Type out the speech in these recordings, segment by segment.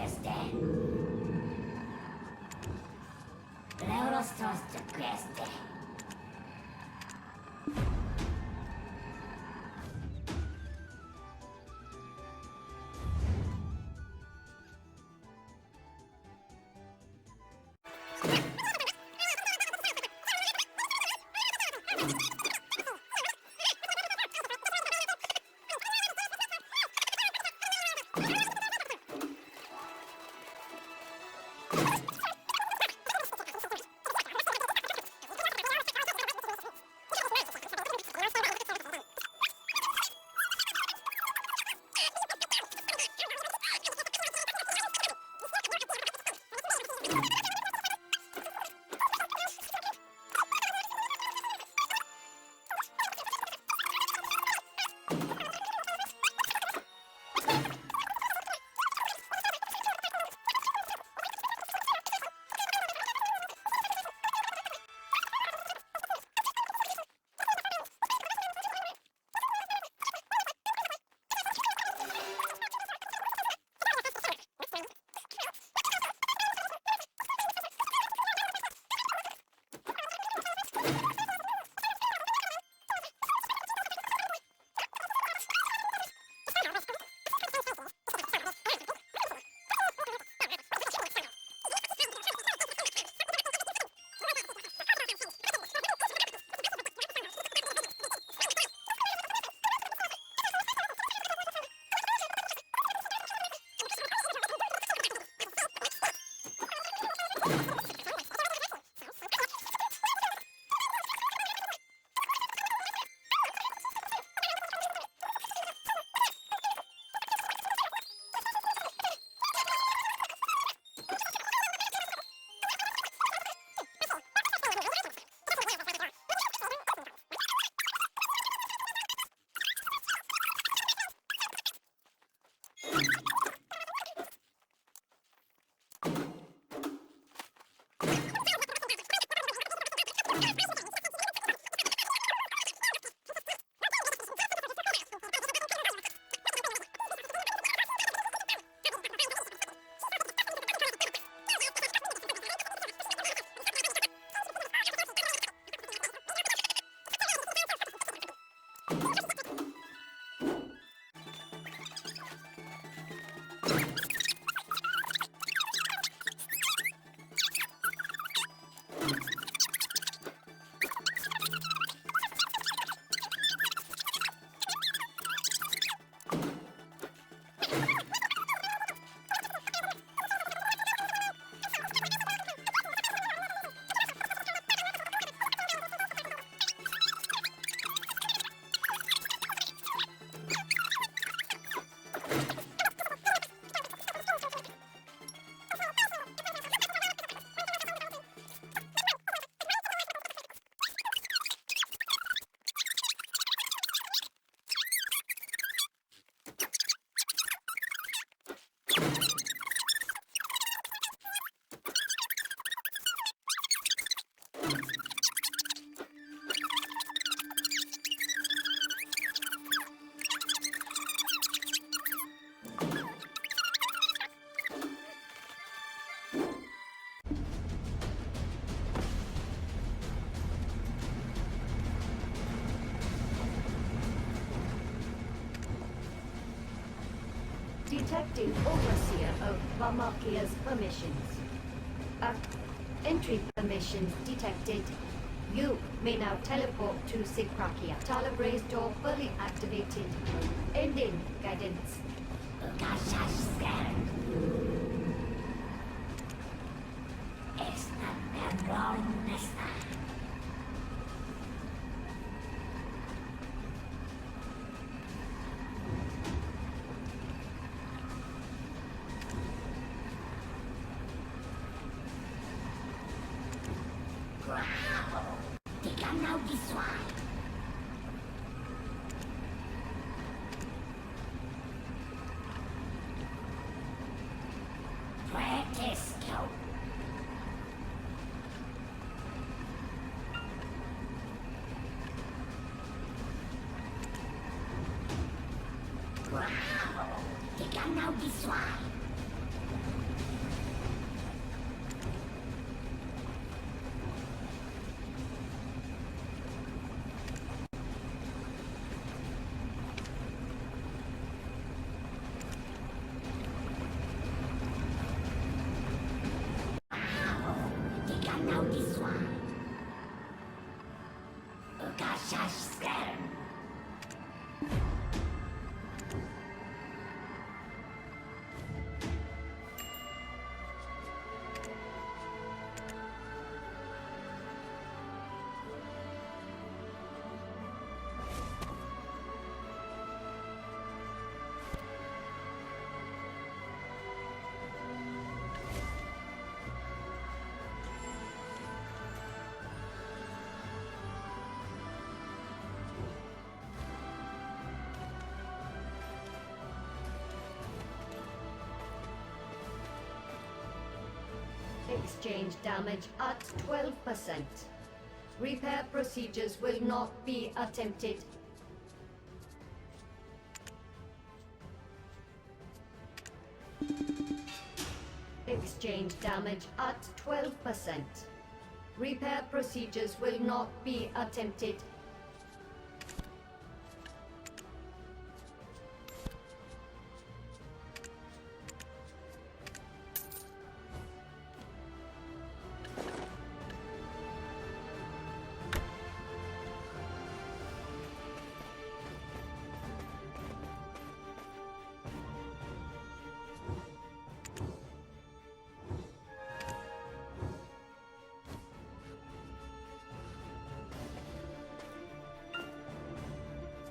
queste. L'Eurostrost queste. Detecting overseer of Valmakia's permissions. Entry permissions detected. You may now teleport to Sycrakea. Talabrace door fully activated. Ending guidance. LOKASYON. Esta perronesta. Wow! Tingnan now this one. Fresco. Wow! Tingnan now this one. Atoraxxion. Exchange damage at 12%. Repair procedures will not be attempted. Exchange damage at 12%. Repair procedures will not be attempted.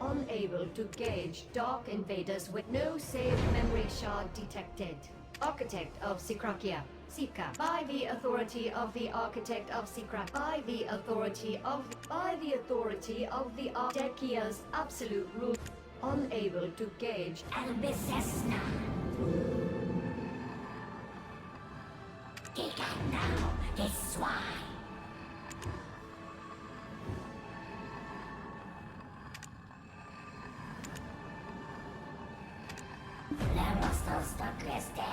Unable to gauge Dark Invaders with no saved memory shard detected. Architect of Sycrakea. Sika. By the authority of the Architect of Sycrakea. By the authority of the Archdekia's absolute rule. Unable to gauge. Albicesna. Gigano, this swine. Lerostos the Christe.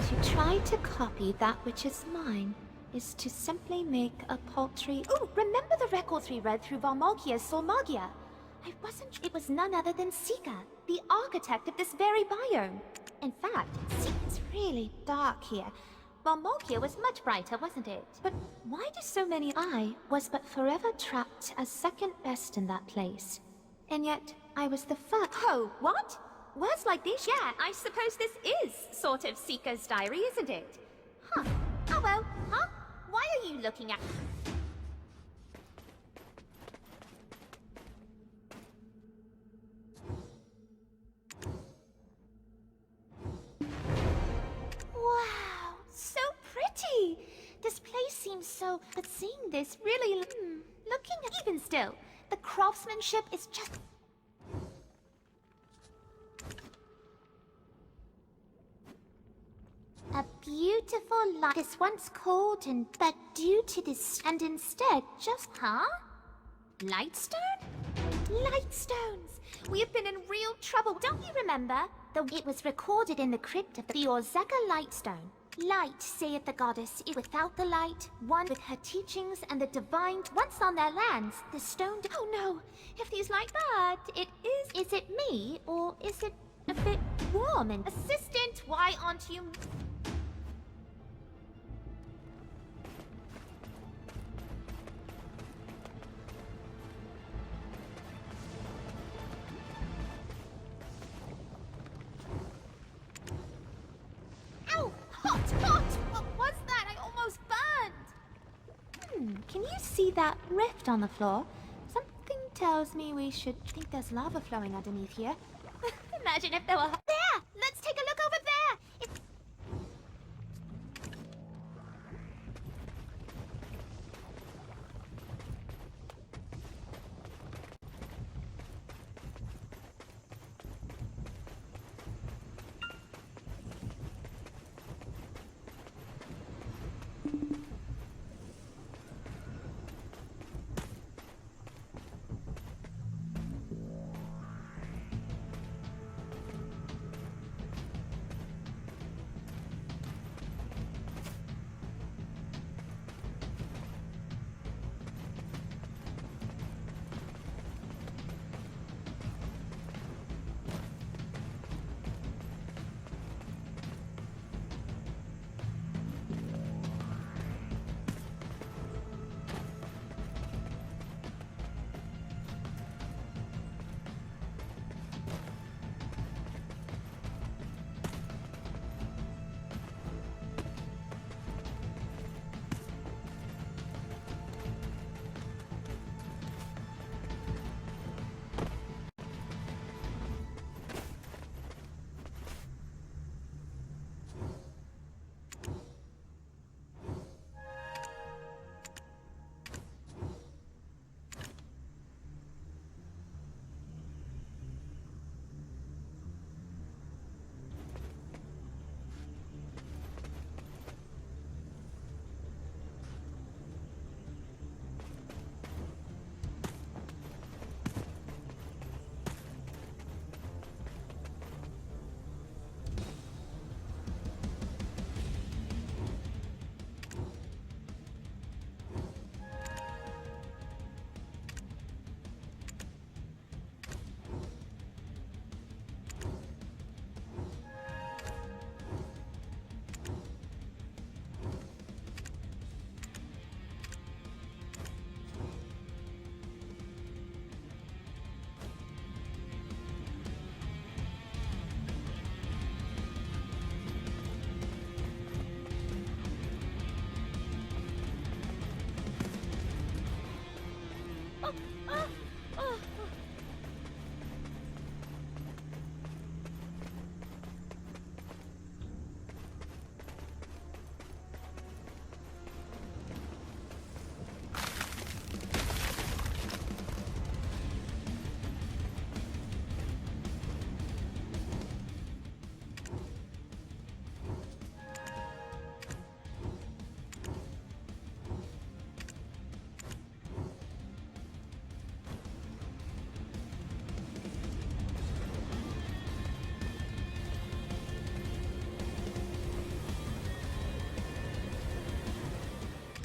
To try to copy that which is mine is to simply make a paltry... Oh, remember the records we read through Valmalkia's Solmagia? It was none other than Sika, the architect of this very biome. In fact, it's really dark here. Valmalkia was much brighter, wasn't it? But why do so many... I was but forever trapped as second best in that place. And yet, I was the first... Oh, what? Words like this? Yeah, I suppose this is sort of Sika's diary, isn't it? Huh. Oh well, huh? Why are you looking at... Wow, so pretty! This place seems so... But seeing this really... looking at... Even still, the craftsmanship is just... A beautiful light is once called and but due to this and instead just Lightstone? Lightstones! We have been in real trouble. Don't you remember? It was recorded in the crypt of the Orzeka Lightstone. Light, saith the goddess, is without the light, one with her teachings and the divine. Once on their lands, the stone. Oh no! If he's like that, it is. Is it me or is it a bit warm and assistant? Why aren't you? Ow! Hot! Hot! What was that? I almost burned! Can you see that rift on the floor? Something tells me we should think there's lava flowing underneath here. Imagine if there were... There! Let's take a look over there!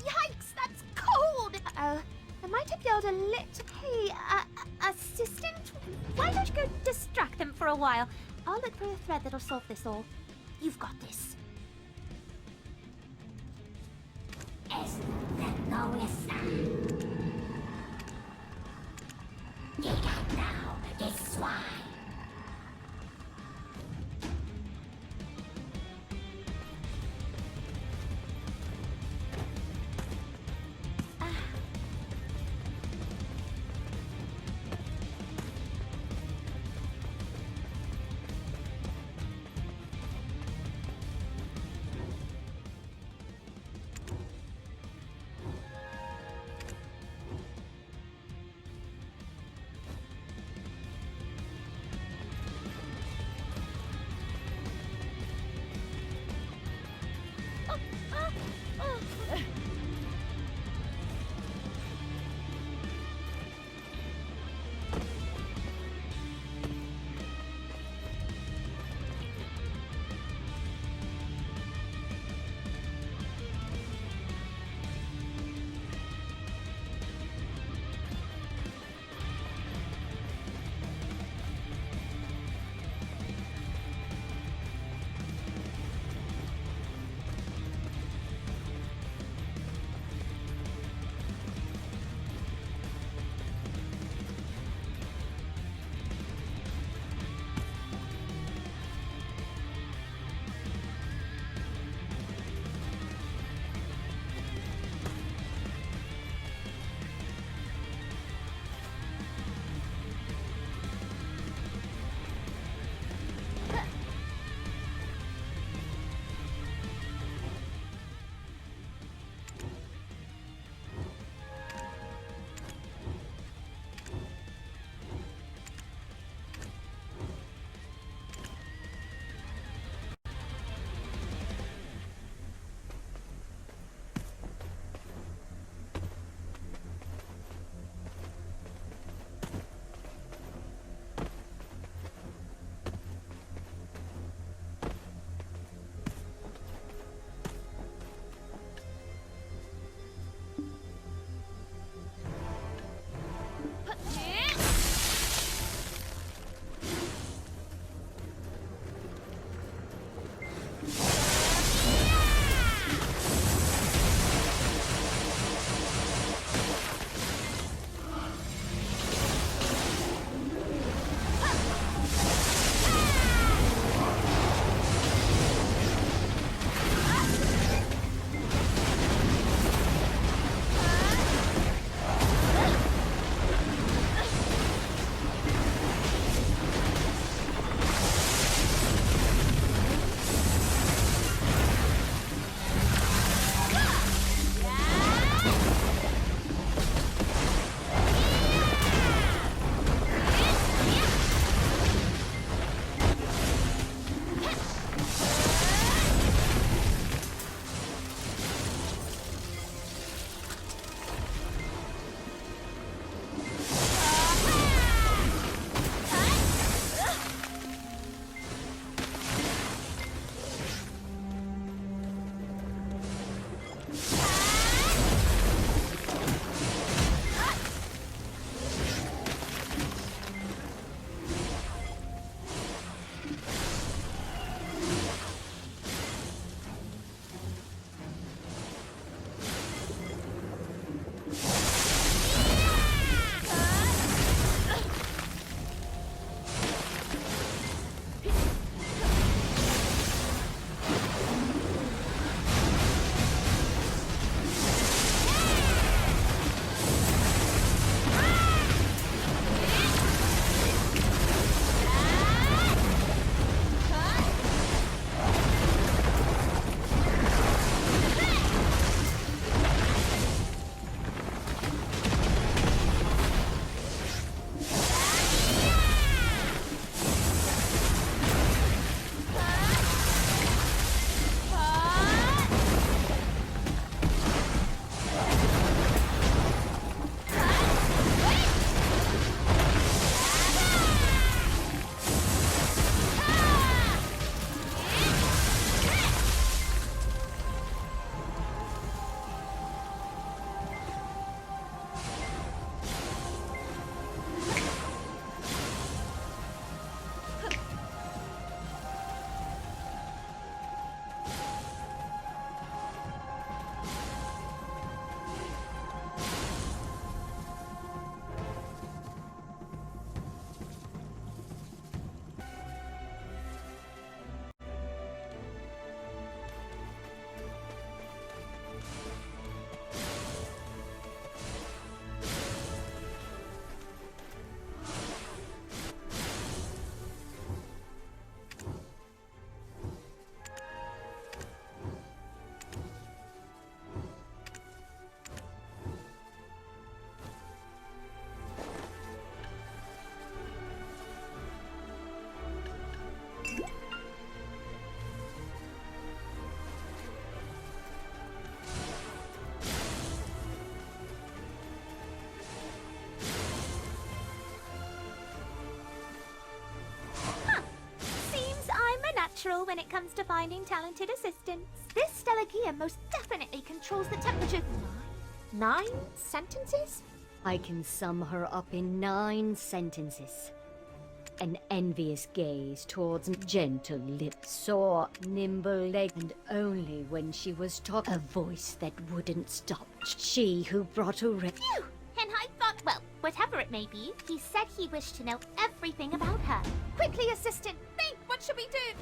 Yikes, that's cold! Uh-oh. I might have yelled a little. Hey, assistant? Why don't you go distract them for a while? I'll look for a thread that'll solve this all. You've got this. Es no está. Llega now, this swine. natural when it comes to finding talented assistants. This Sycrakea most definitely controls the temperature. 9 sentences? I can sum her up in 9 sentences. An envious gaze towards gentle lips, soar, nimble leg, and only when she was talking, a voice that wouldn't stop. She who brought a Phew! And I thought, well, whatever it may be, he said he wished to know everything about her. Quickly, assistant, think! What should we do?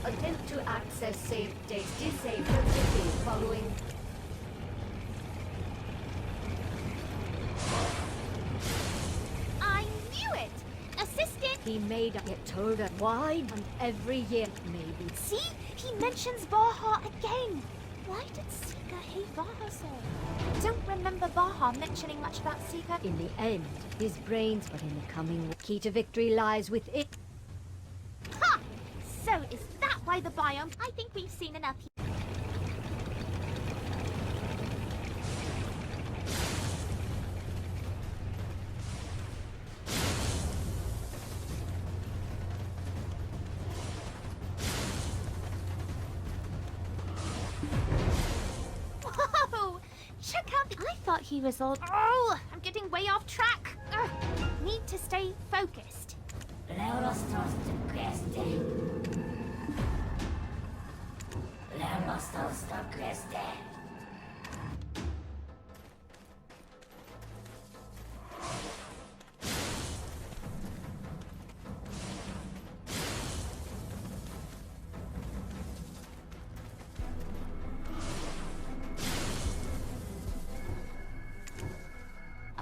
Attempt to access safe dates disabled city following. I knew it! Assistant! He made it told her why and every year maybe. See? He mentions Baha again! Why did Sika hate Baha so? Don't remember Baha mentioning much about Sika. In the end, his brains, but in the coming key to victory lies with it. Ha! So is that why the biome? I think we've seen enough here. Whoa! Check out I thought he was all... Oh! I'm getting way off track! Ugh. Need to stay focused.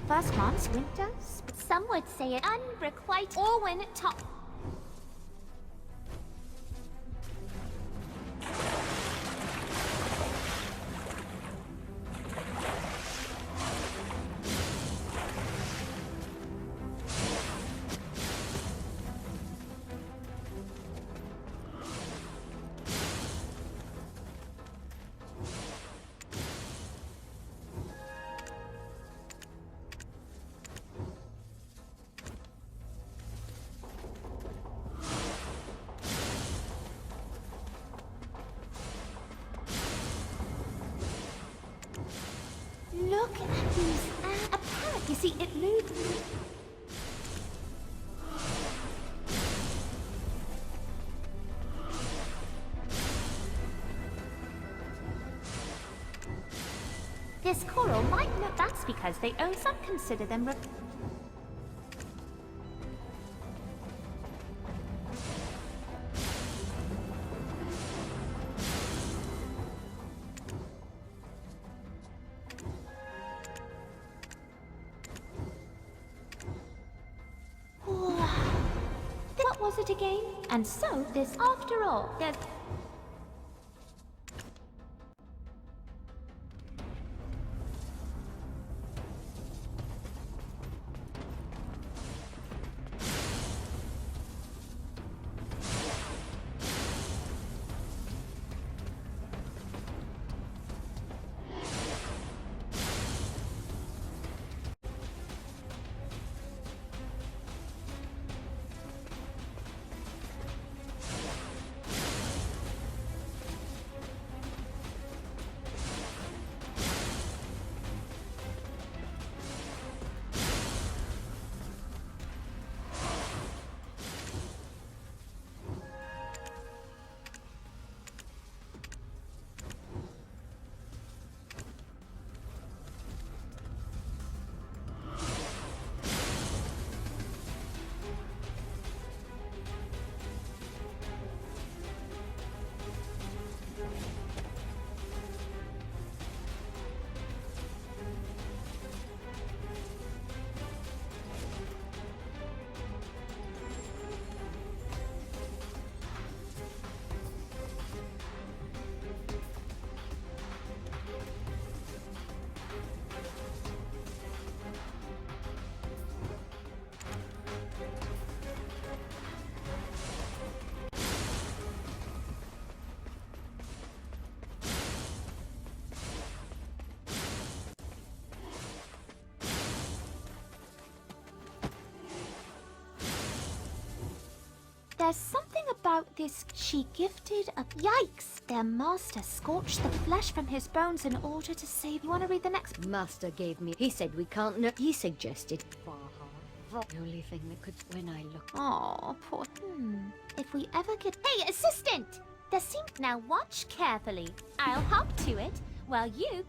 First glance, winter. Some would say it unrequited or when top. look at these. A parrot, you see, it moved. This coral might not. That's because they own some consider them. What was it again? And so this, after all, there's. There's something about this. She gifted a. Yikes! Their master scorched the flesh from his bones in order to save. You want to read the next? Master gave me. He said we can't know. He suggested. The only thing that could. When I look. Oh, poor. If we ever get. Hey, assistant! There seems. Now watch carefully. I'll hop to it while you.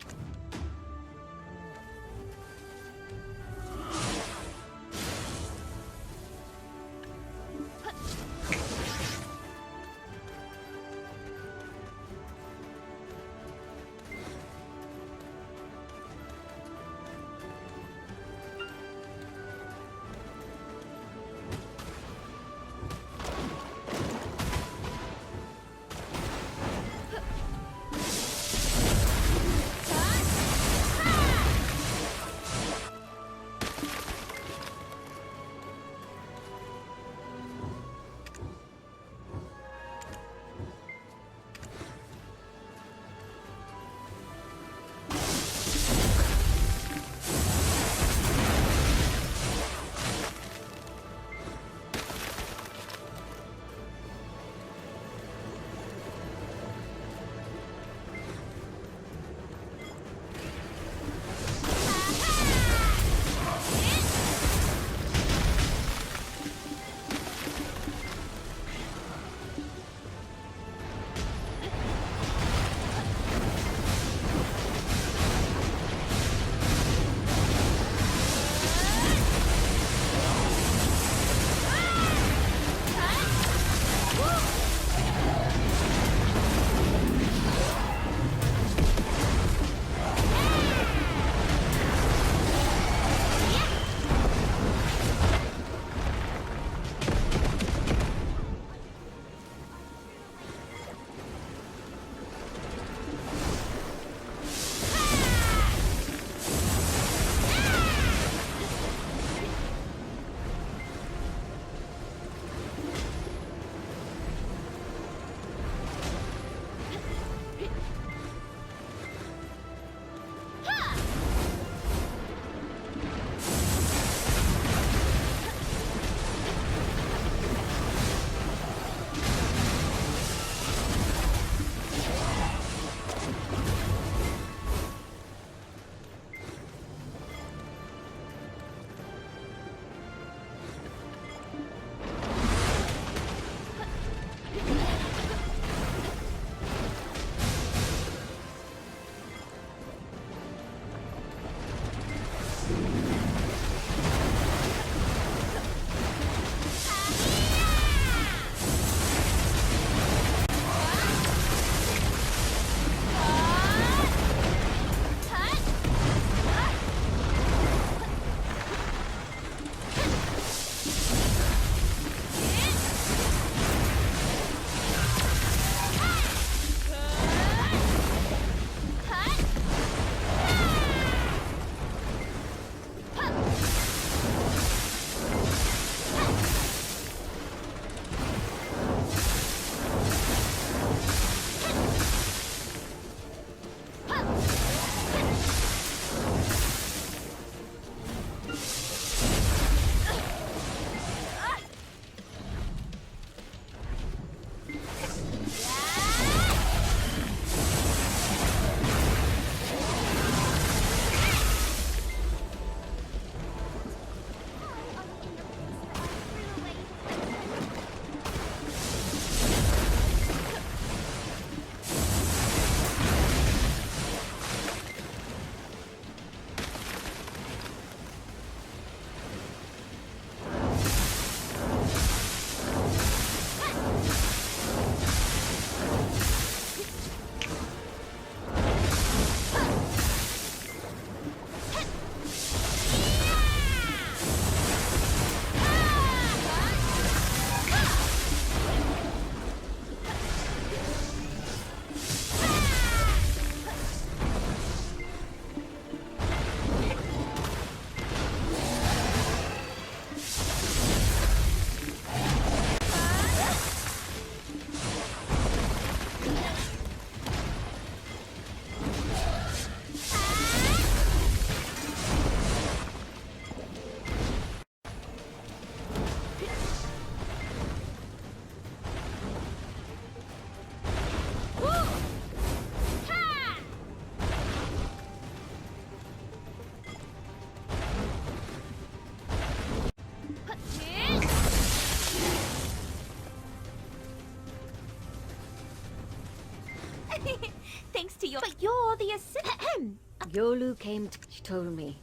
Thanks to you. But you're the assistant. Yolu came she told me.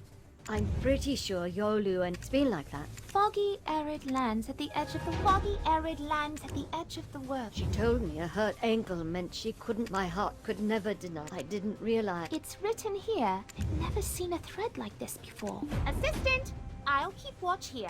I'm pretty sure Yolu and it's been like that. Foggy, arid lands at the edge of the foggy, arid lands at the edge of the world. She told me a hurt ankle meant she couldn't, my heart could never deny. I didn't realize. It's written here. I've never seen a thread like this before. Assistant, I'll keep watch here.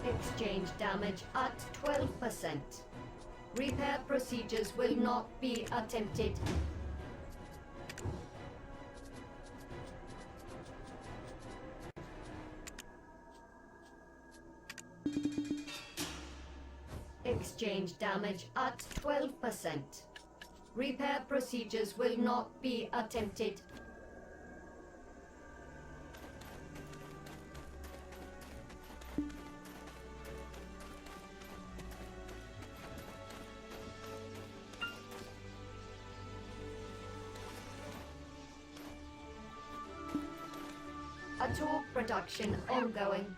Exchange damage at 12%. Repair procedures will not be attempted. Exchange damage at 12%. Repair procedures will not be attempted. Ator production ongoing.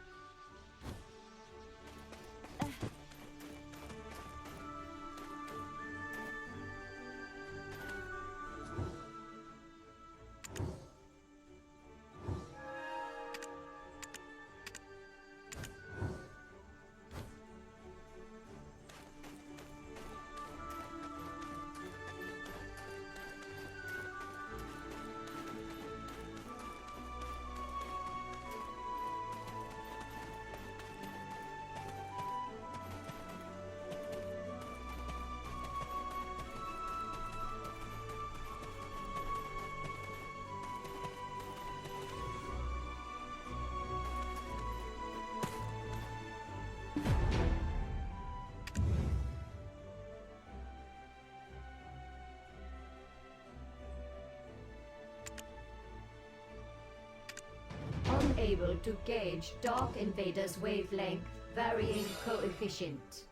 Unable to gauge Dark Invader's wavelength varying coefficient.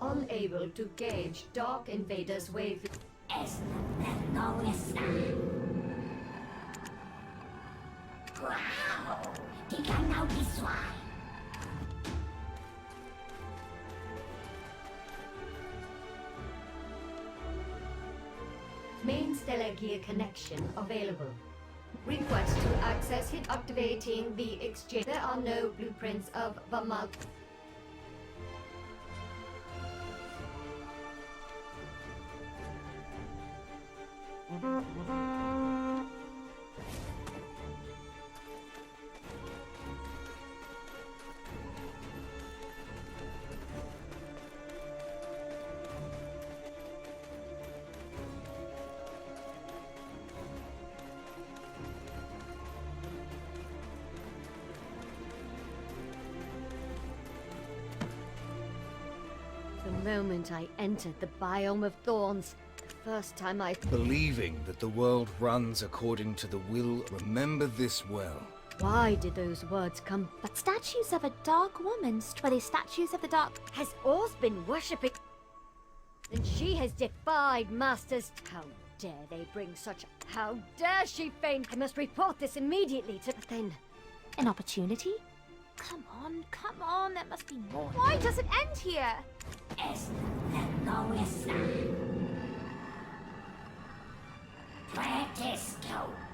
Unable to gauge Dark Invader's wavelength. Es no está. Wow! Tignan this one. Main stellar gear connection available. Request to access it activating the exchange. There are no blueprints of Vamal. moment I entered the biome of thorns, the first time I... Believing that the world runs according to the will, remember this well. Why did those words come? But statues of a dark woman, were they statues of the dark? Has Oz been worshipping? Then she has defied masters. How dare they bring such... How dare she feign? I must report this immediately to... But then... An opportunity? Come on, there must be more. Why does it end here? Esta no está. Protesto.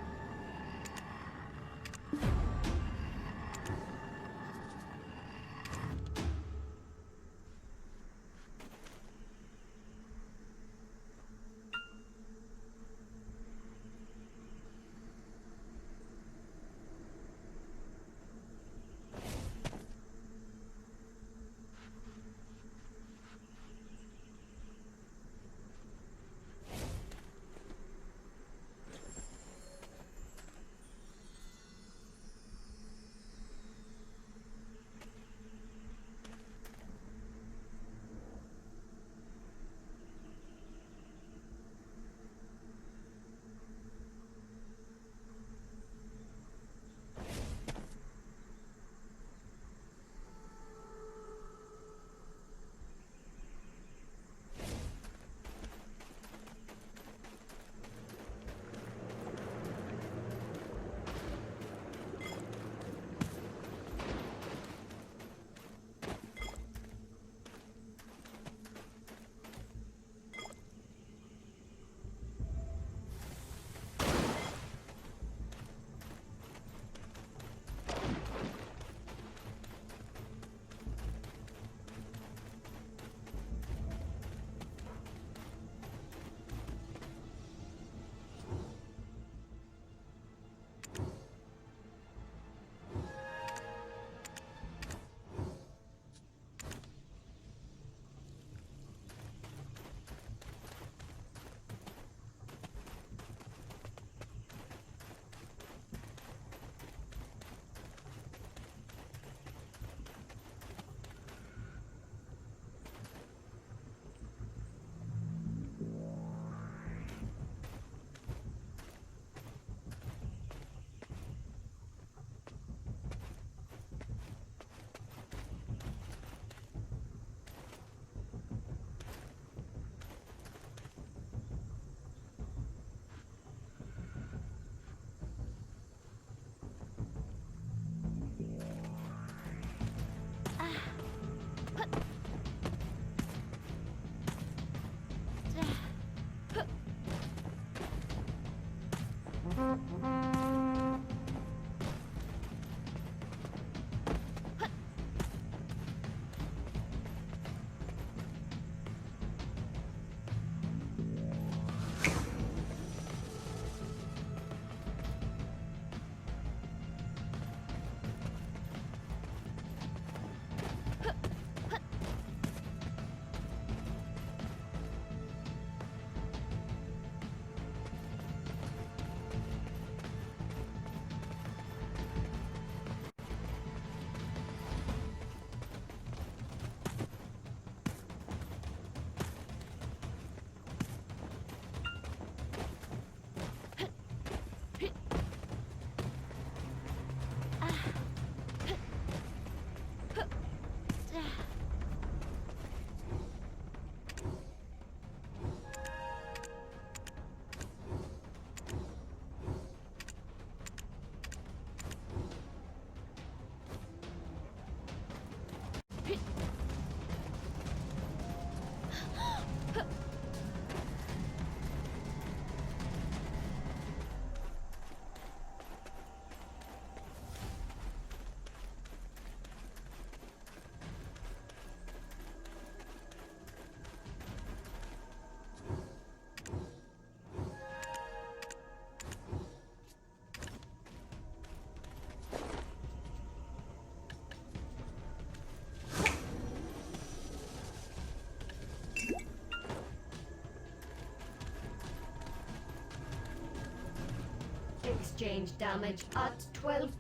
Exchange damage at 12%.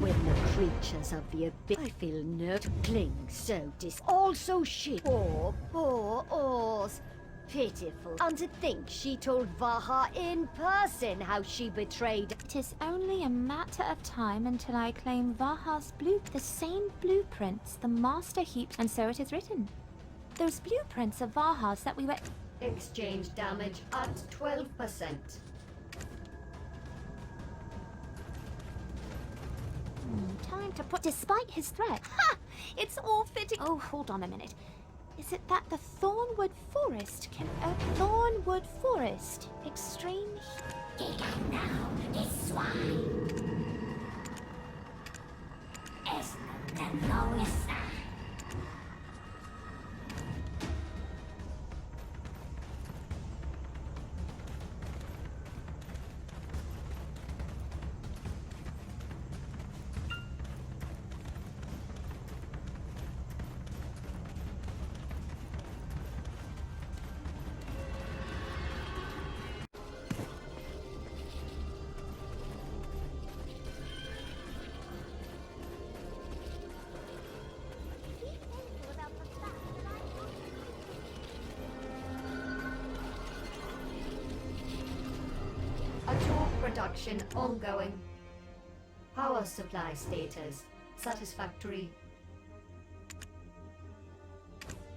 With no creatures of the abyss. I feel no cling so also she. Poor Oz. Pitiful. And to think she told Vaha in person how she betrayed. It is only a matter of time until I claim Vaha's the same blueprints the Master heaped, and so it is written. Those blueprints of Vaha's that we were... Exchange damage at 12%. Time to put... Despite his threat... Ha! It's all fitting... Oh, hold on a minute. Is it that the Thornwood Forest can... Thornwood Forest. Extreme... Get out now, this swine. Es no está. Production ongoing. Power supply status satisfactory.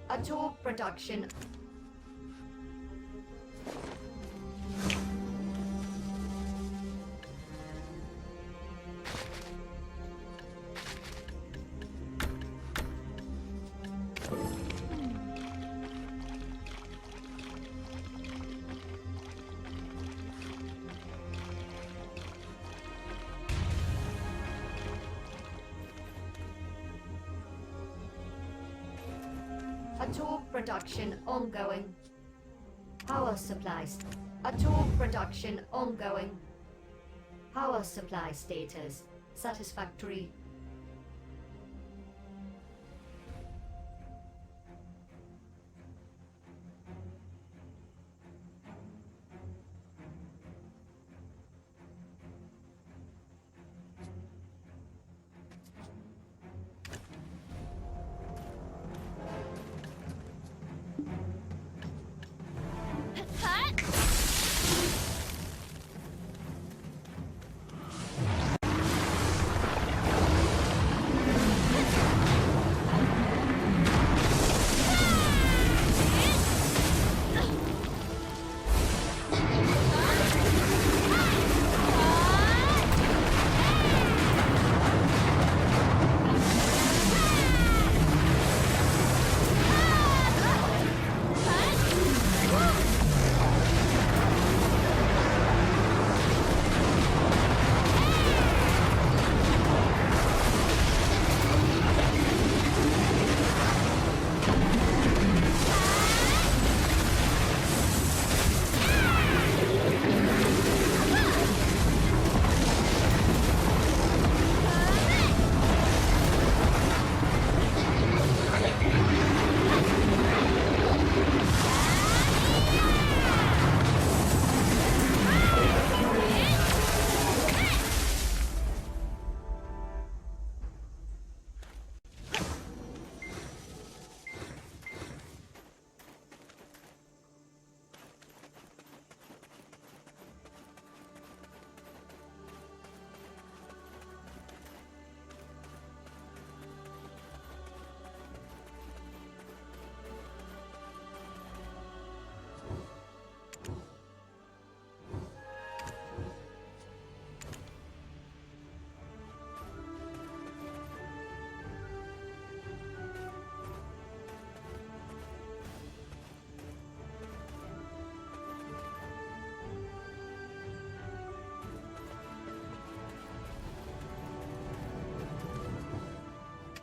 Ator production. Ator production ongoing. Power supplies. Ator production ongoing. Power supply status satisfactory.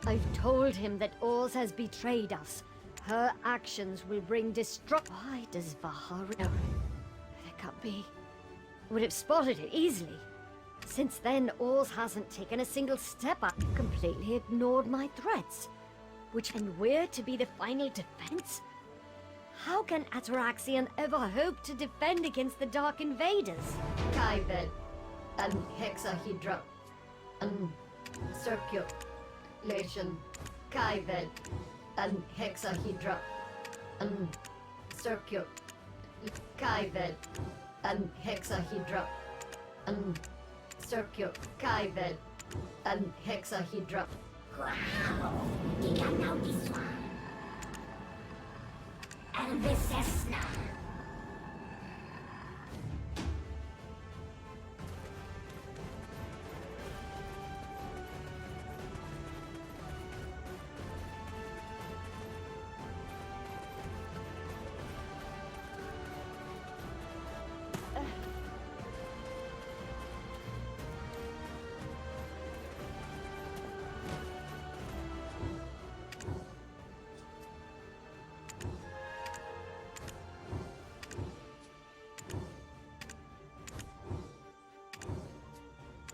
I've told him that Oz has betrayed us. Her actions will bring destruction. Why does Vaha know? It can't be. Would have spotted it easily. Since then, Oz hasn't taken a single step up. Completely ignored my threats. And we're to be the final defense? How can Atoraxxion ever hope to defend against the Dark Invaders? Kaivel and Hexahedra and circulation, chival, and hexahedra, and circle, chival, and hexahedra, and circle, chival, and hexahedra. Wow, you got now this one. And this is now.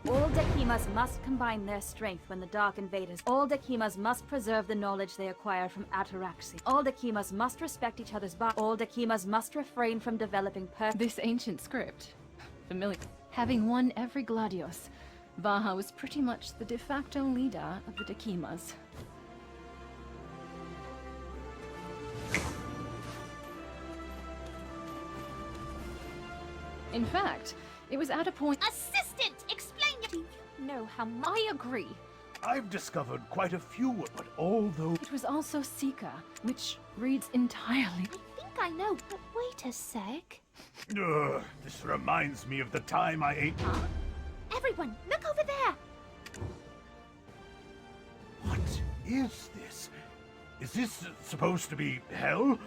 All Dekimas must combine their strength when the Dark invaders. All Dekimas must preserve the knowledge they acquire from Atoraxxion. All Dekimas must respect each other's All Dekimas must refrain from developing This ancient script. Familiar. Having won every Gladios, Vaha was pretty much the de facto leader of the Dekimas. In fact, it was at a point— Assistant, explain your— Do you know how much— I agree. I've discovered quite a few, but all those... It was also Sika, which reads entirely— I think I know, but wait a sec. This reminds me of the time I ate... Huh? Everyone, look over there! What is this? Is this supposed to be hell?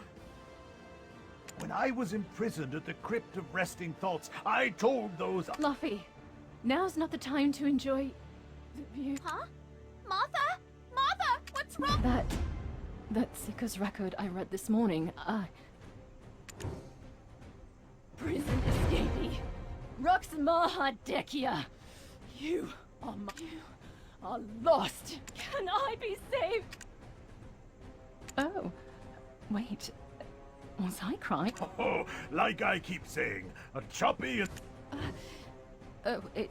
When I was imprisoned at the Crypt of Resting Thoughts, I told those... Luffy, now's not the time to enjoy the view. Huh? Martha? Martha, what's wrong? That Sika's record I read this morning, Prison escapee. Ruxmaha Dekia. You are lost. Can I be saved? Oh, wait. Was I crying? Oh, like I keep saying, a choppy and... It...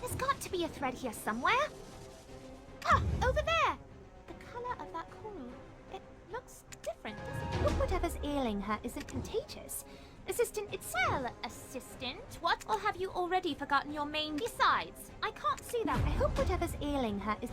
There's got to be a thread here somewhere. Ah, over there! The color of that coral, it looks different, doesn't it? Hope whatever's ailing her isn't contagious. Assistant, it's... Well, Assistant, what? Or have you already forgotten your main... Besides, I can't see that. I hope whatever's ailing her is...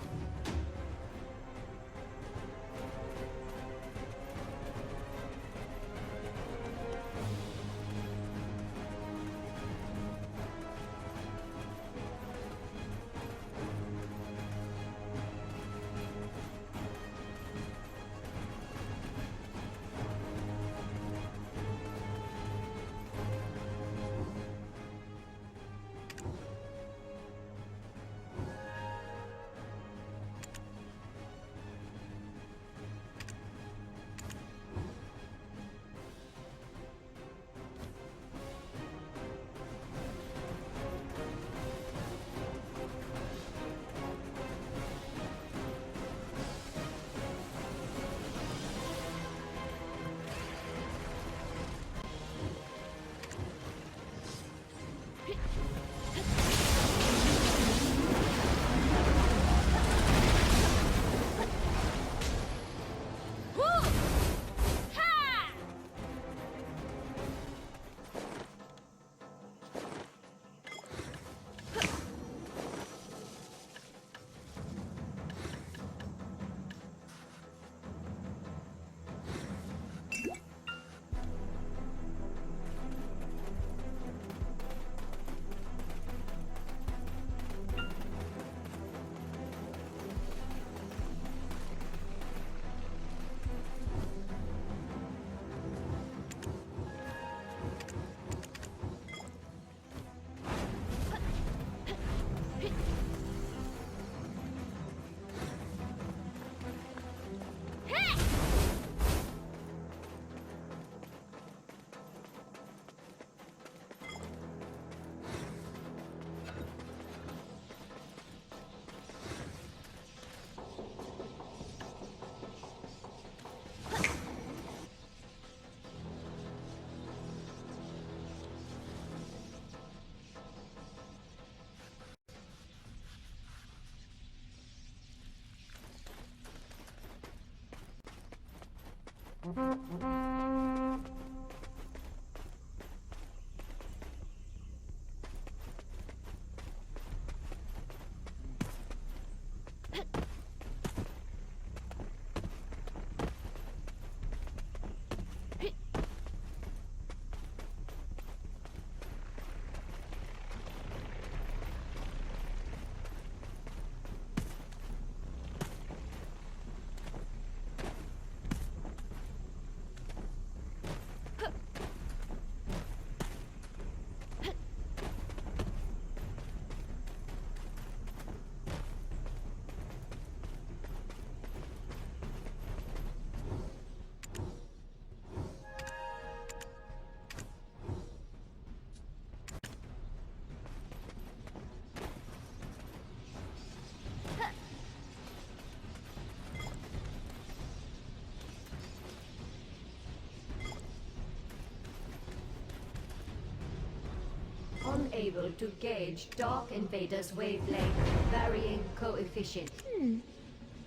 Unable to gauge Dark Invader's wavelength, varying coefficient.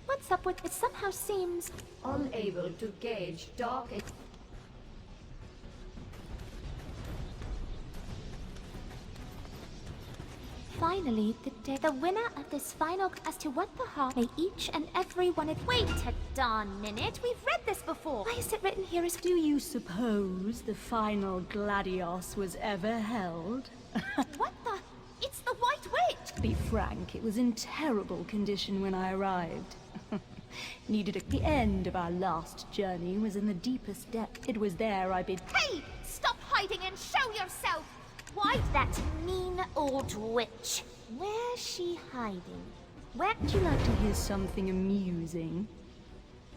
What's up with it? Somehow seems... Unable to gauge Dark in Finally, the winner of this final as to what the heart may each and every one of... Wait a darn minute, we've read this before. Why is it written here as... Do you suppose the final Gladios was ever held? What the... It's the White Witch! To be frank, it was in terrible condition when I arrived. Needed at the end of our last journey was in the deepest depth. It was there I bid... Hey! Stop hiding and show yourself! Why that mean old witch? Where's she hiding? Where... Would you like to hear something amusing?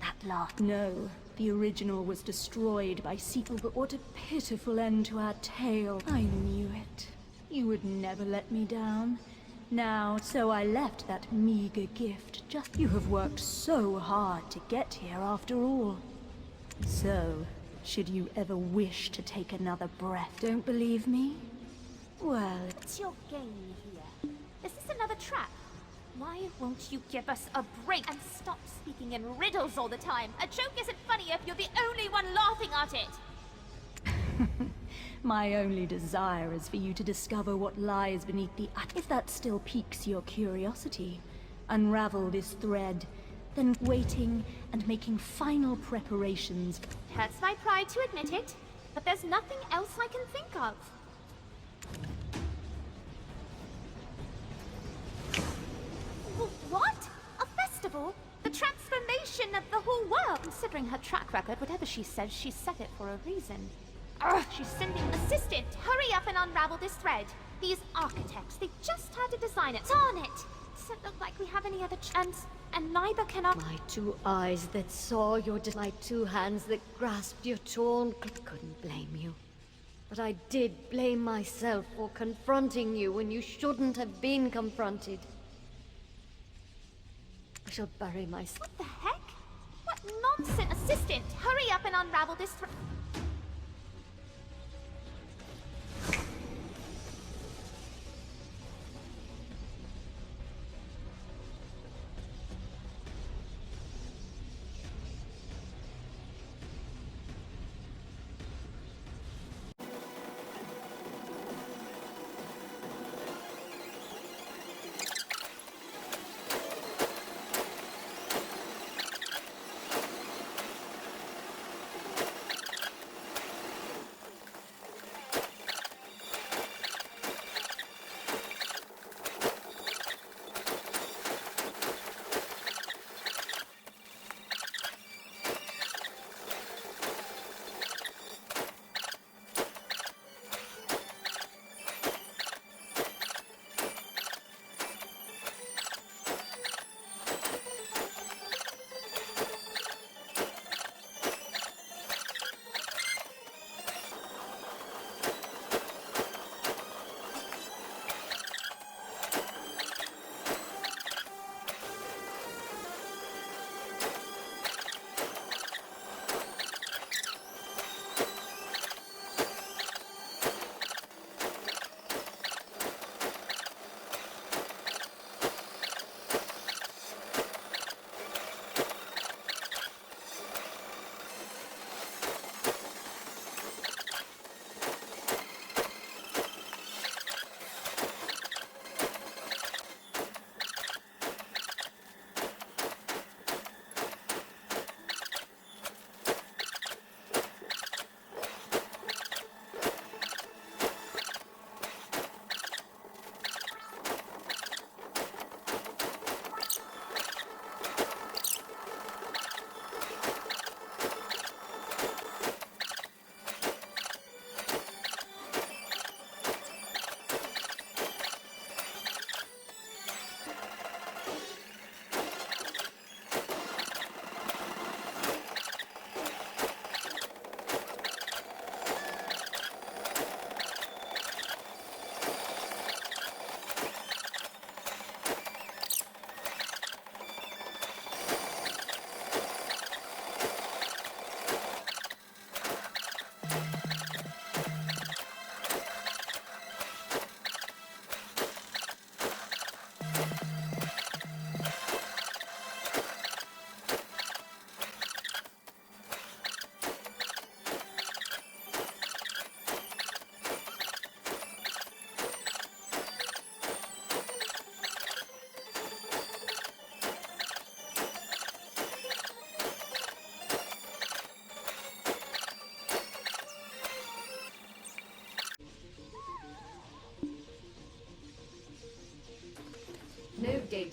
That laugh. No, the original was destroyed by Sequel, but what a pitiful end to our tale. I knew it. You would never let me down. Now, so I left that meager gift. Just you have worked so hard to get here after all. So, should you ever wish to take another breath, don't believe me? Well, What's your game here? Is this another trap? Why won't you give us a break and stop speaking in riddles all the time? A joke isn't funny if you're the only one laughing at it! my only desire is for you to discover what lies beneath the if that still piques your curiosity. Unravel this thread, then waiting and making final preparations. Hurts my pride to admit it, but there's nothing else I can think of. What? A festival? The transformation of the whole world? Considering her track record, whatever she says, she said it for a reason. Ugh, she's sending an assistant. Hurry up and unravel this thread. These architects, they just had to design it. Darn it! Doesn't look like we have any other chance, and neither can our... my two eyes that saw your my two hands that grasped your torn... Couldn't blame you. But I did blame myself for confronting you when you shouldn't have been confronted. I shall bury myself. What the heck? What nonsense! Assistant, hurry up and unravel this thread.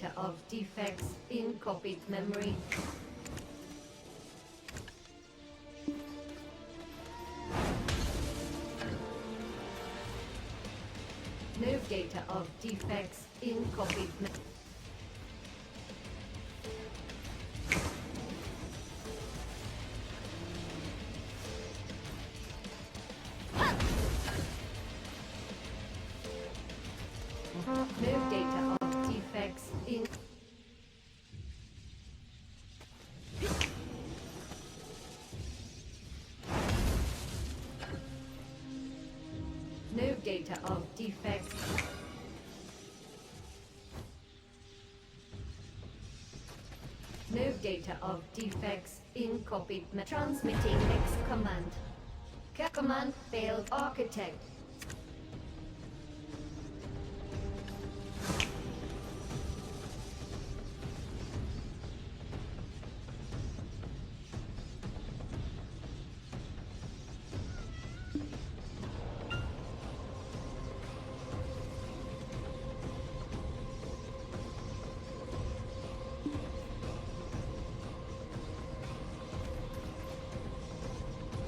data of defects in copied memory. Move data of defects in copied memory. Move data of defects in Move data of defects. Move data of defects in copied transmitting next command. Command failed architect.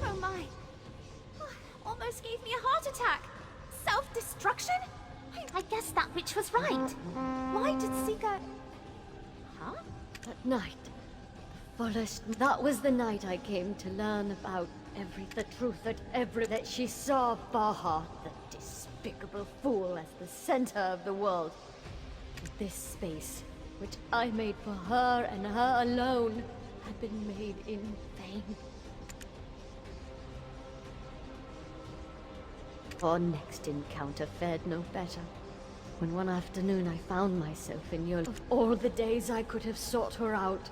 Oh my. Almost gave me a heart attack. Self-destruction? I guess that witch was right. Why did Sika... Huh? That night, the fullest. That was the night I came to learn about the truth that she saw Baha, the despicable fool, as the center of the world. This space, which I made for her and her alone, had been made in vain. Our next encounter fared no better. When one afternoon I found myself in your... Of all the days I could have sought her out,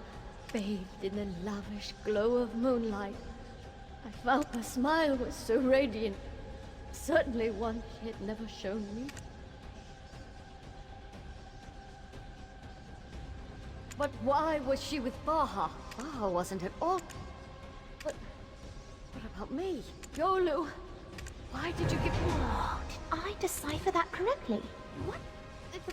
bathed in the lavish glow of moonlight, I found her smile was so radiant. Certainly one she had never shown me. But why was she with Baha? Baha wasn't at all... But... What about me? Yolu? Why did you give me... Did I decipher that correctly? What?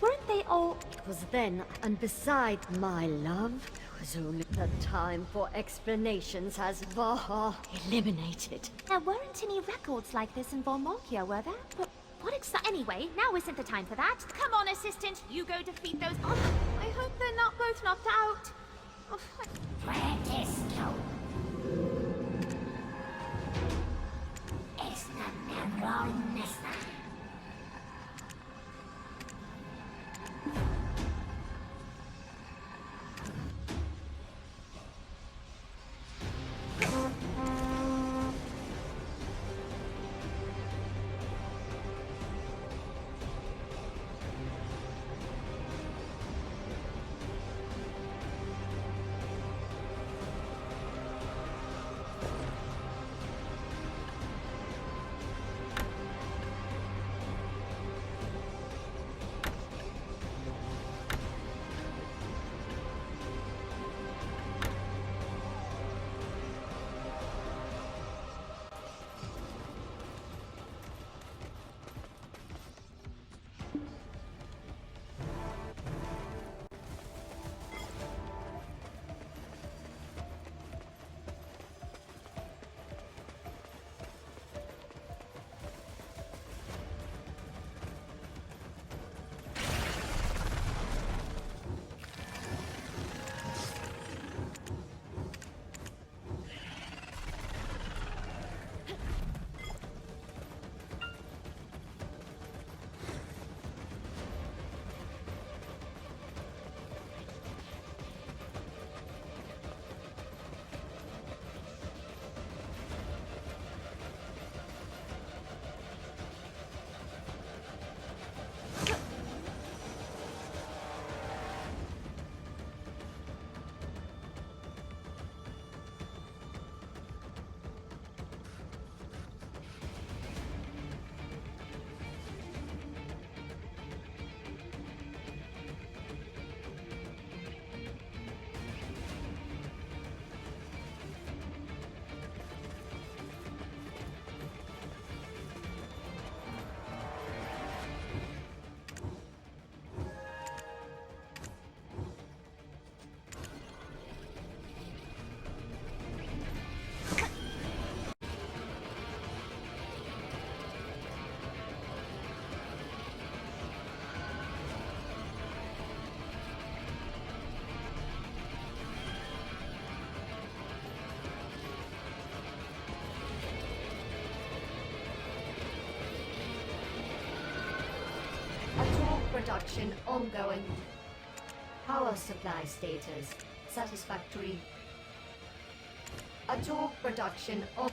Weren't they all... It was then, and besides my love, there was only the time for explanations as Baha eliminated. There weren't any records like this in Volmolkia, were there? But what Anyway, now isn't the time for that. Come on, assistant, you go defeat those... Oh, I hope they're not both knocked out. Oh, Pretesto. Es la neuronista. production ongoing. Power supply status satisfactory. Atoraxxion production on.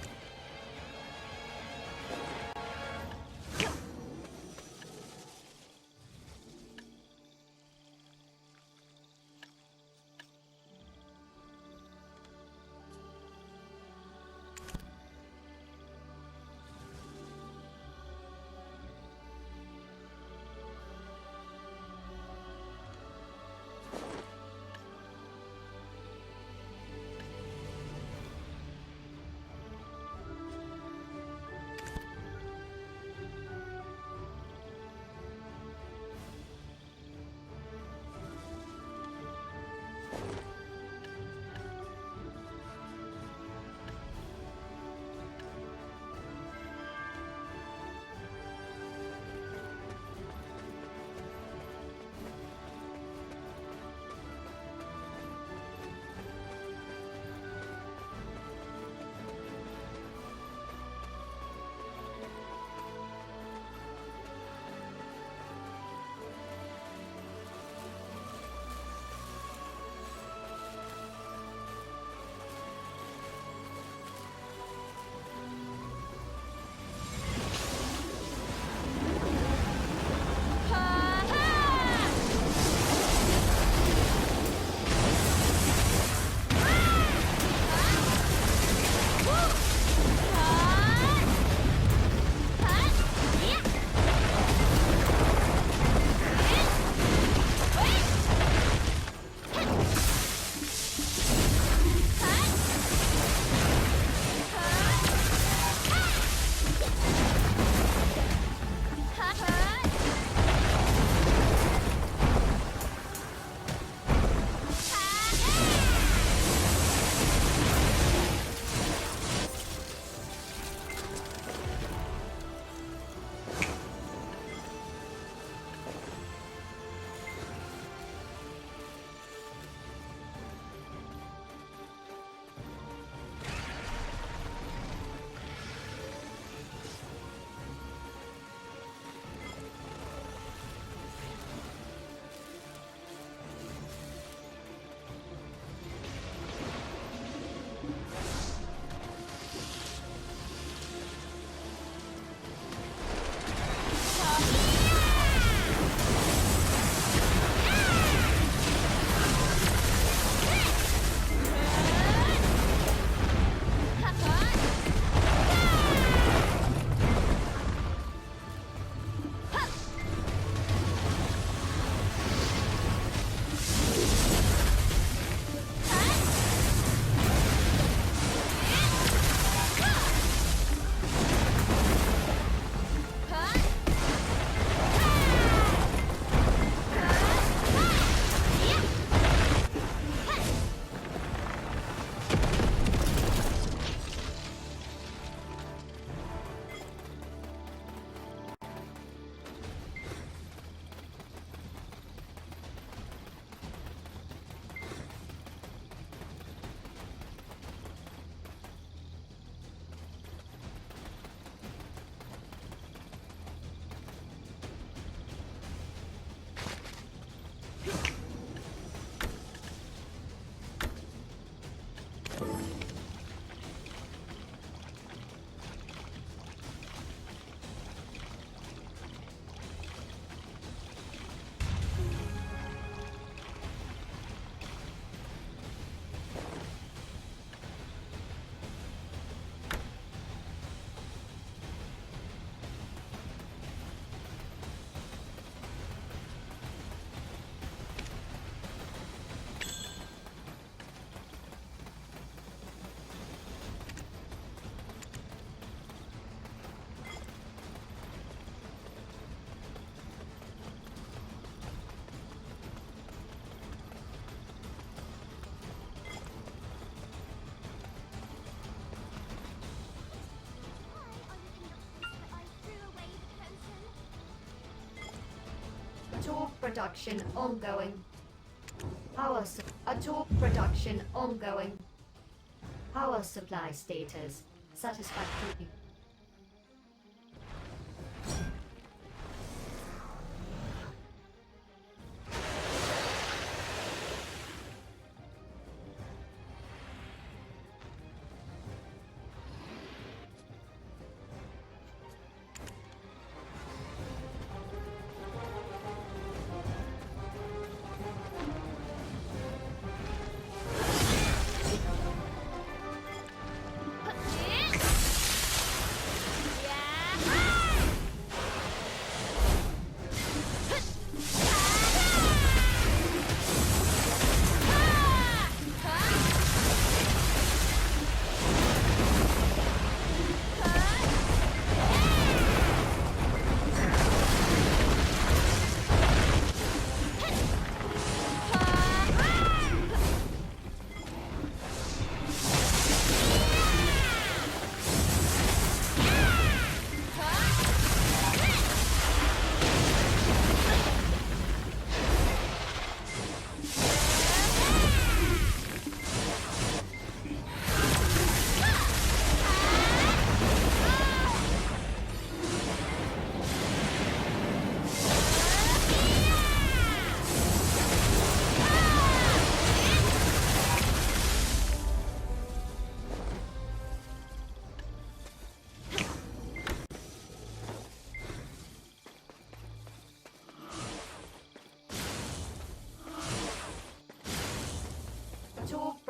Atoraxxion production ongoing. Atoraxxion production ongoing. Power supply status satisfactory.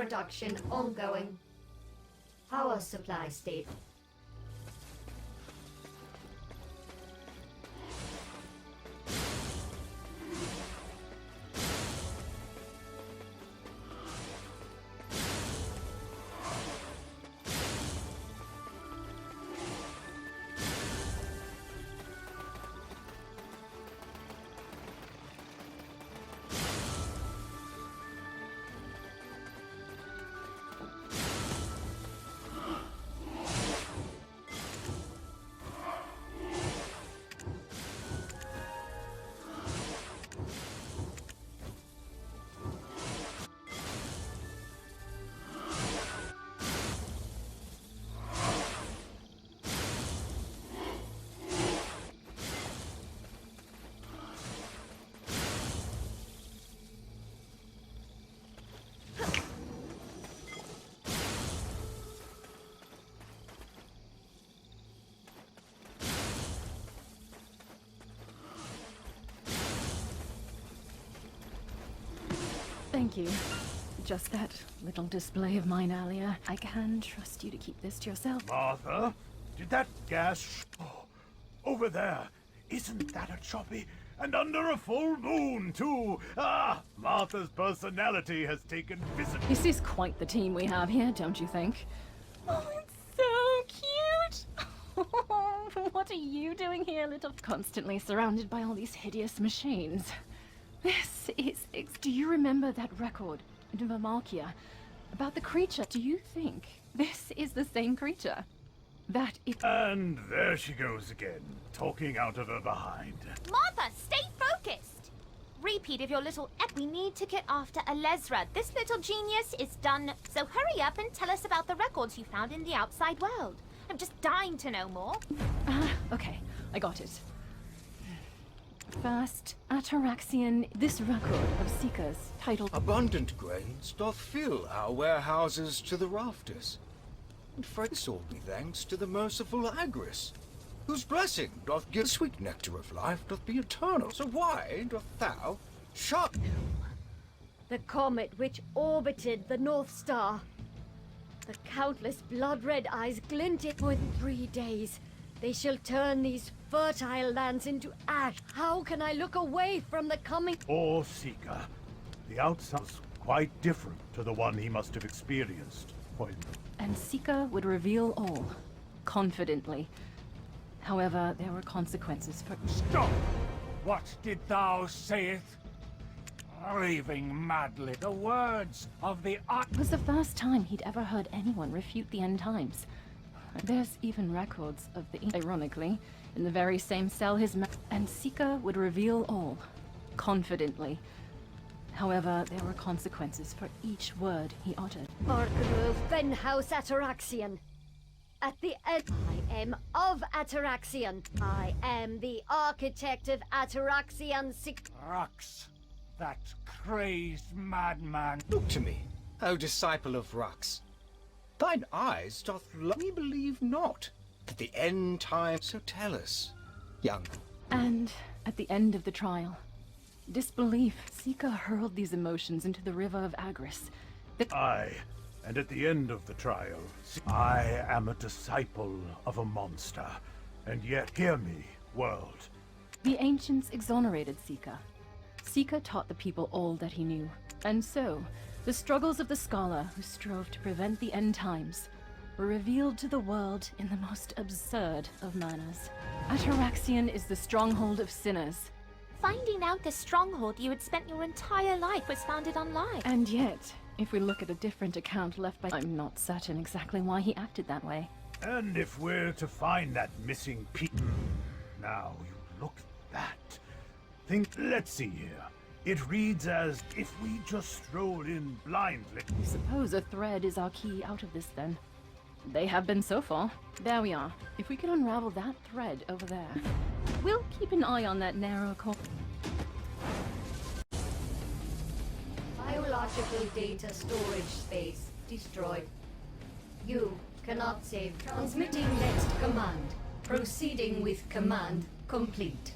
production ongoing. Power supply state. Thank you. Just that little display of mine earlier. I can trust you to keep this to yourself. Martha, did that gas... Oh, over there. Isn't that a choppy? And under a full moon, too. Ah, Martha's personality has taken visit. This is quite the team we have here, don't you think? Oh, it's so cute! What are you doing here, little... Constantly surrounded by all these hideous machines. This is... Do you remember that record in Valmalkia about the creature? Do you think this is the same creature? That it... And there she goes again, talking out of her behind. Martha, stay focused! Repeat of your little we need to get after Alezra. This little genius is done. So hurry up and tell us about the records you found in the outside world. I'm just dying to know more. Okay, I got it. First, Atoraxxion, this record of Seeker's, titled Abundant grains doth fill our warehouses to the rafters. And for this all be thanks to the merciful Agris, whose blessing doth give sweet nectar of life doth be eternal. So why doth thou shut? The comet which orbited the North Star. The countless blood-red eyes glinted within 3 days. They shall turn these fertile lands into ash. How can I look away from the coming... Poor Seeker. The outside's quite different to the one he must have experienced. And Seeker would reveal all, confidently. However, there were consequences for... Stop! What did thou sayeth? Raving madly, the words of the... It was the first time he'd ever heard anyone refute the end times. There's even records of the... Ironically, in the very same cell and Seeker would reveal all, confidently. However, there were consequences for each word he uttered. Archgrove Venhouse Atoraxxion. At the end, I am of Atoraxxion. I am the architect of Atoraxxion Sycrakea. Rux, that crazed madman. Look to me, O disciple of Rux. Thine eyes doth we believe not that the end time. So tell us, young. And at the end of the trial, disbelief, Seeker hurled these emotions into the river of Agris. Aye, and at the end of the trial, I am a disciple of a monster. And yet, hear me, world. The ancients exonerated Seeker. Seeker taught the people all that he knew. And so, the struggles of the scholar who strove to prevent the end times were revealed to the world in the most absurd of manners. Atoraxxion is the stronghold of sinners. Finding out the stronghold you had spent your entire life was founded on lies. And yet, if we look at a different account left by... I'm not certain exactly why he acted that way. And if we're to find that missing piece... Now, you look at that. Let's see here. It reads as if we just stroll in blindly. I suppose a thread is our key out of this, then. They have been so far. There we are. If we can unravel that thread over there, we'll keep an eye on that narrow corner. Biological data storage space destroyed. You cannot save. Transmitting next command. Proceeding with command complete.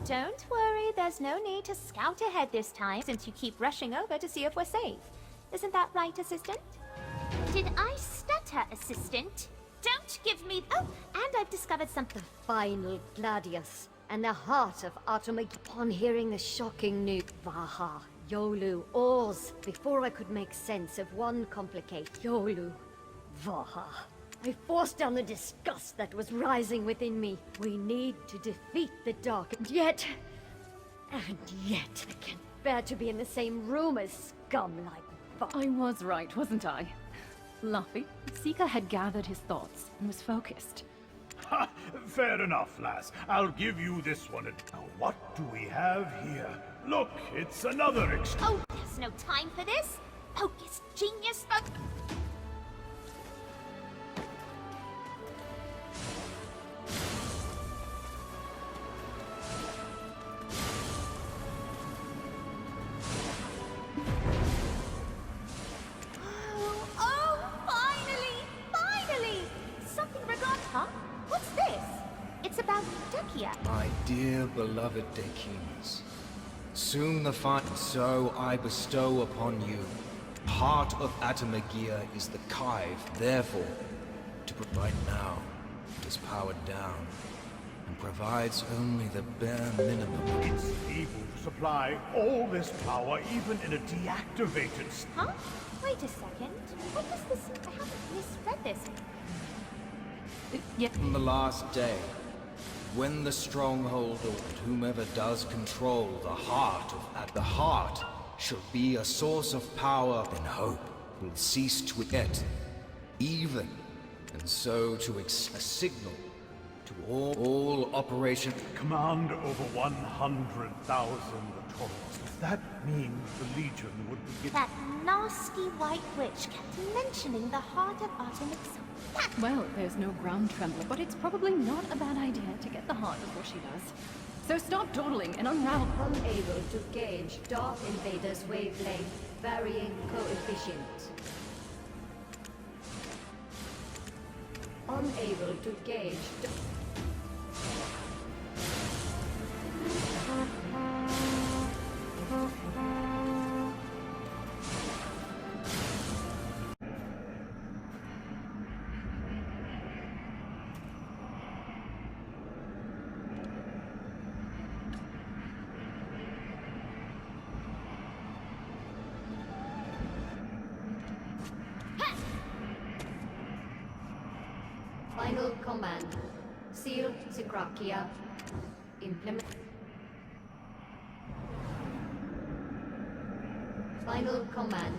Don't worry, there's no need to scout ahead this time, since you keep rushing over to see if we're safe. Isn't that right, Assistant? Did I stutter, Assistant? Don't give me... Oh, and I've discovered something. Final Gladius, and the heart of Atoraxxion. Upon hearing the shocking news, Vaha, Yolu, Oz, before I could make sense of one complicated Yolu, Vaha. I forced down the disgust that was rising within me. We need to defeat the dark, and yet, I can't bear to be in the same room as scum like Vaha. I was right, wasn't I? Luffy, Sika had gathered his thoughts and was focused. Ha! Fair enough, lass. I'll give you this one. Now, what do we have here? Look, it's another Oh, there's no time for this. Focus, genius. Finally! Something regard, huh? What's this? It's about Dekia. My dear beloved Dekimas, soon the fight, so I bestow upon you. Heart of Atomagia is the Kive, therefore, to right now, it is powered down, and provides only the bare minimum. It's able to supply all this power even in a deactivated state. Huh? Wait a second. What does this... I haven't misread this. On the last day, when the stronghold of whomever does control the heart shall be a source of power, then hope will cease to get even, and so to a signal to all operation. Command over 100,000 Atoraxxions. Does that mean the Legion would begin? That nasty white witch kept mentioning the heart of Atoraxxion. Well, there's no ground trembler, but it's probably not a bad idea to get the heart before she does. So stop dawdling and unravel. Unable to gauge Dark Invader's wavelength, varying coefficient. Unable to gauge... Final command. Seal Sycrakea. Implement. Final command.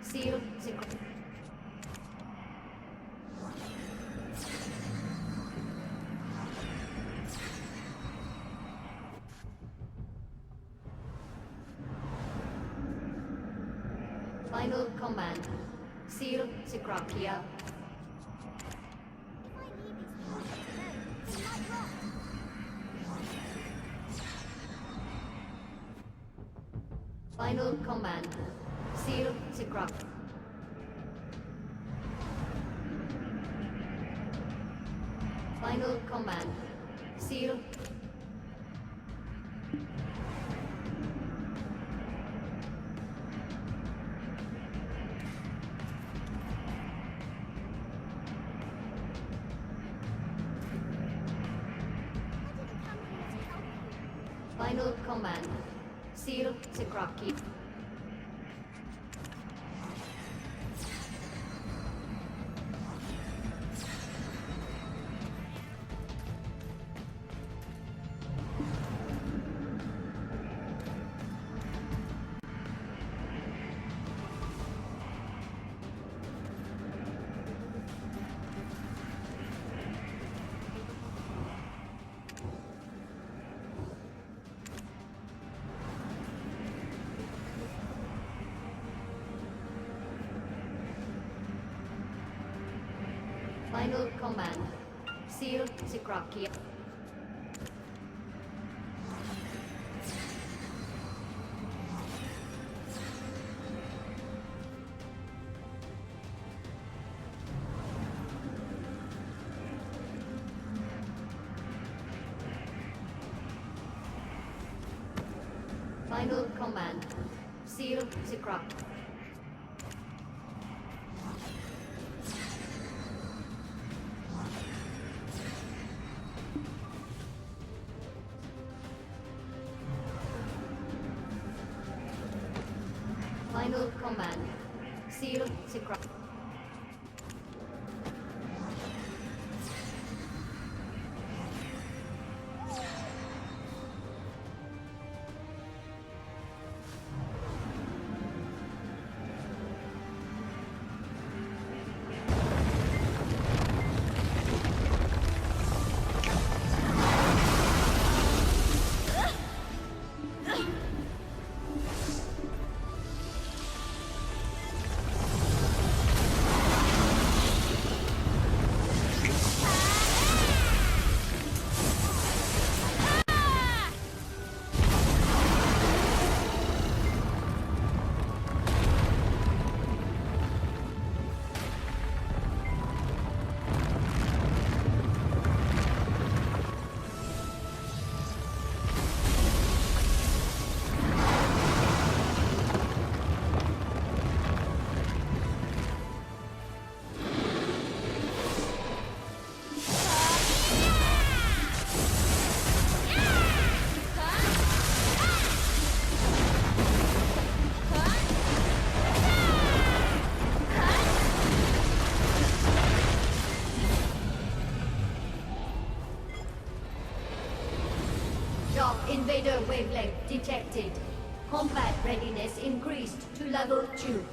Seal Sycrakea. Final command. Seal Sycrakea. Final command. Seal Sycrakea. Final command. Seal. Final command. Seal Sycrakea. Final command. Seal Sycrakea. command. Seal Sycrakea. Final command. Seal Sycrakea. Dark Invader wavelength detected. Combat readiness increased to level 2.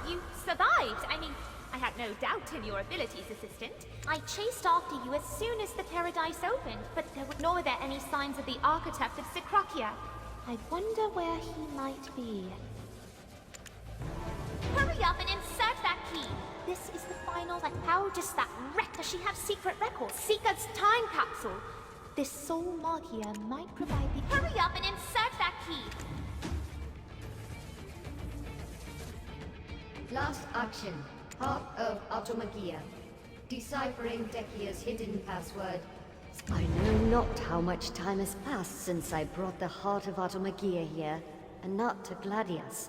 you survived. I mean, I had no doubt in your abilities, Assistant. I chased after you as soon as the paradise opened, but nor were there any signs of the architect of Sycrakea. I wonder where he might be. Hurry up and insert that key! This is the final, like, how does that wreck? Does she have secret records? Sika's time capsule! This soul Magia might provide the— Hurry up and insert that key! Last action. Heart of Automagia. Deciphering Decia's hidden password. I know not how much time has passed since I brought the Heart of Automagia here, and not to Gladius.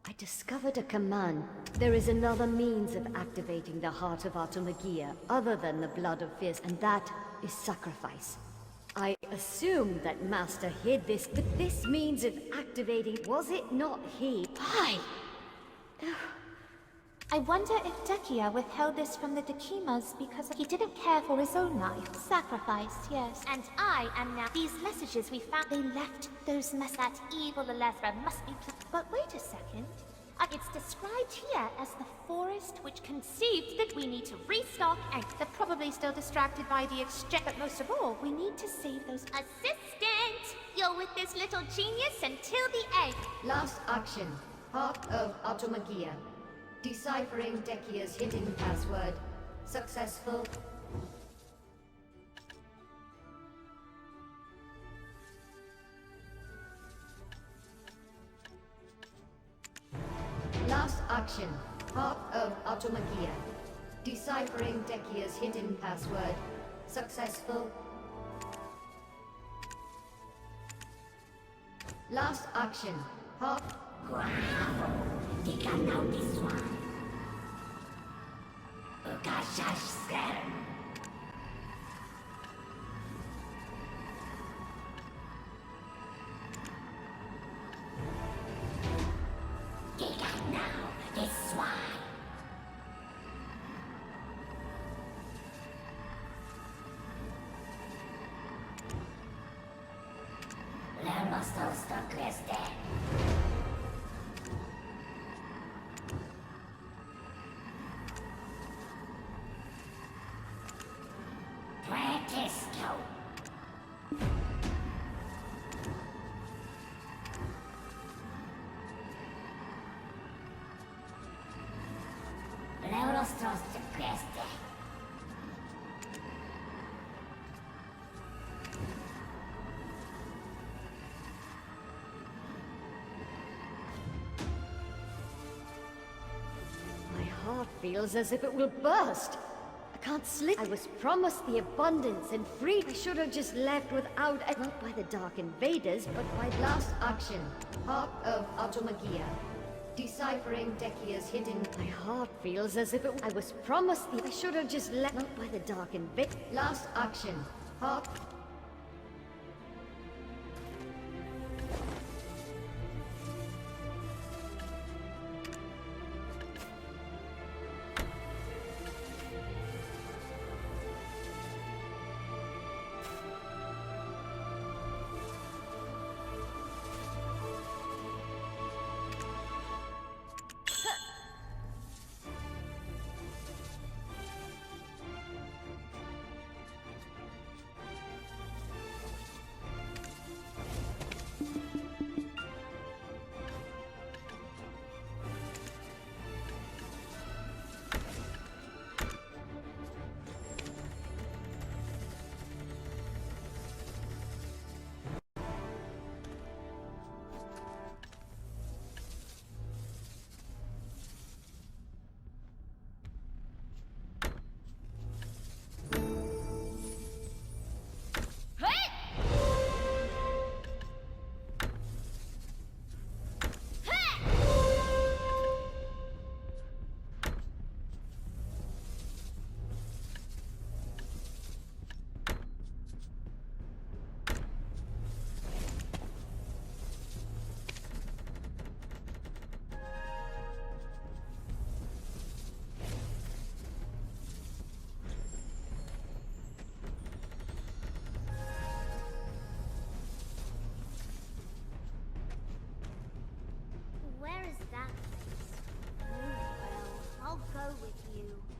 I discovered a command. There is another means of activating the Heart of Automagia other than the Blood of Fist, and that is sacrifice. I assume that Master hid this, but this means of activating, was it not he? Why? I wonder if Dekia withheld this from the Dekimas because he didn't care for his own life. Sacrifice, yes. And I am now— These messages we found— They left those that evil Alethra must be— But wait a second. It's described here as the forest which conceived that we need to restock, and they're probably still distracted by the exchange. But most of all, we need to save those— Assistant! You're with this little genius until the end. Last action. Heart of Automagia. Deciphering Decia's hidden password. Successful. Last action. Heart of Automagia. Deciphering Decia's hidden password. Successful. Last action. Heart. Tika now this one. Ukashashker. Tika now this one. Learnos todos to creste. My heart feels as if it will burst. I can't sleep. I was promised the abundance and freedom. I should have just left without— Not by the Dark Invaders, but by last action. Heart of Automagia. Deciphering Decia's hidden— My heart feels as if it— I was promised the— I should have just left— Not by the Dark Invaders. Last action. Heart— with you.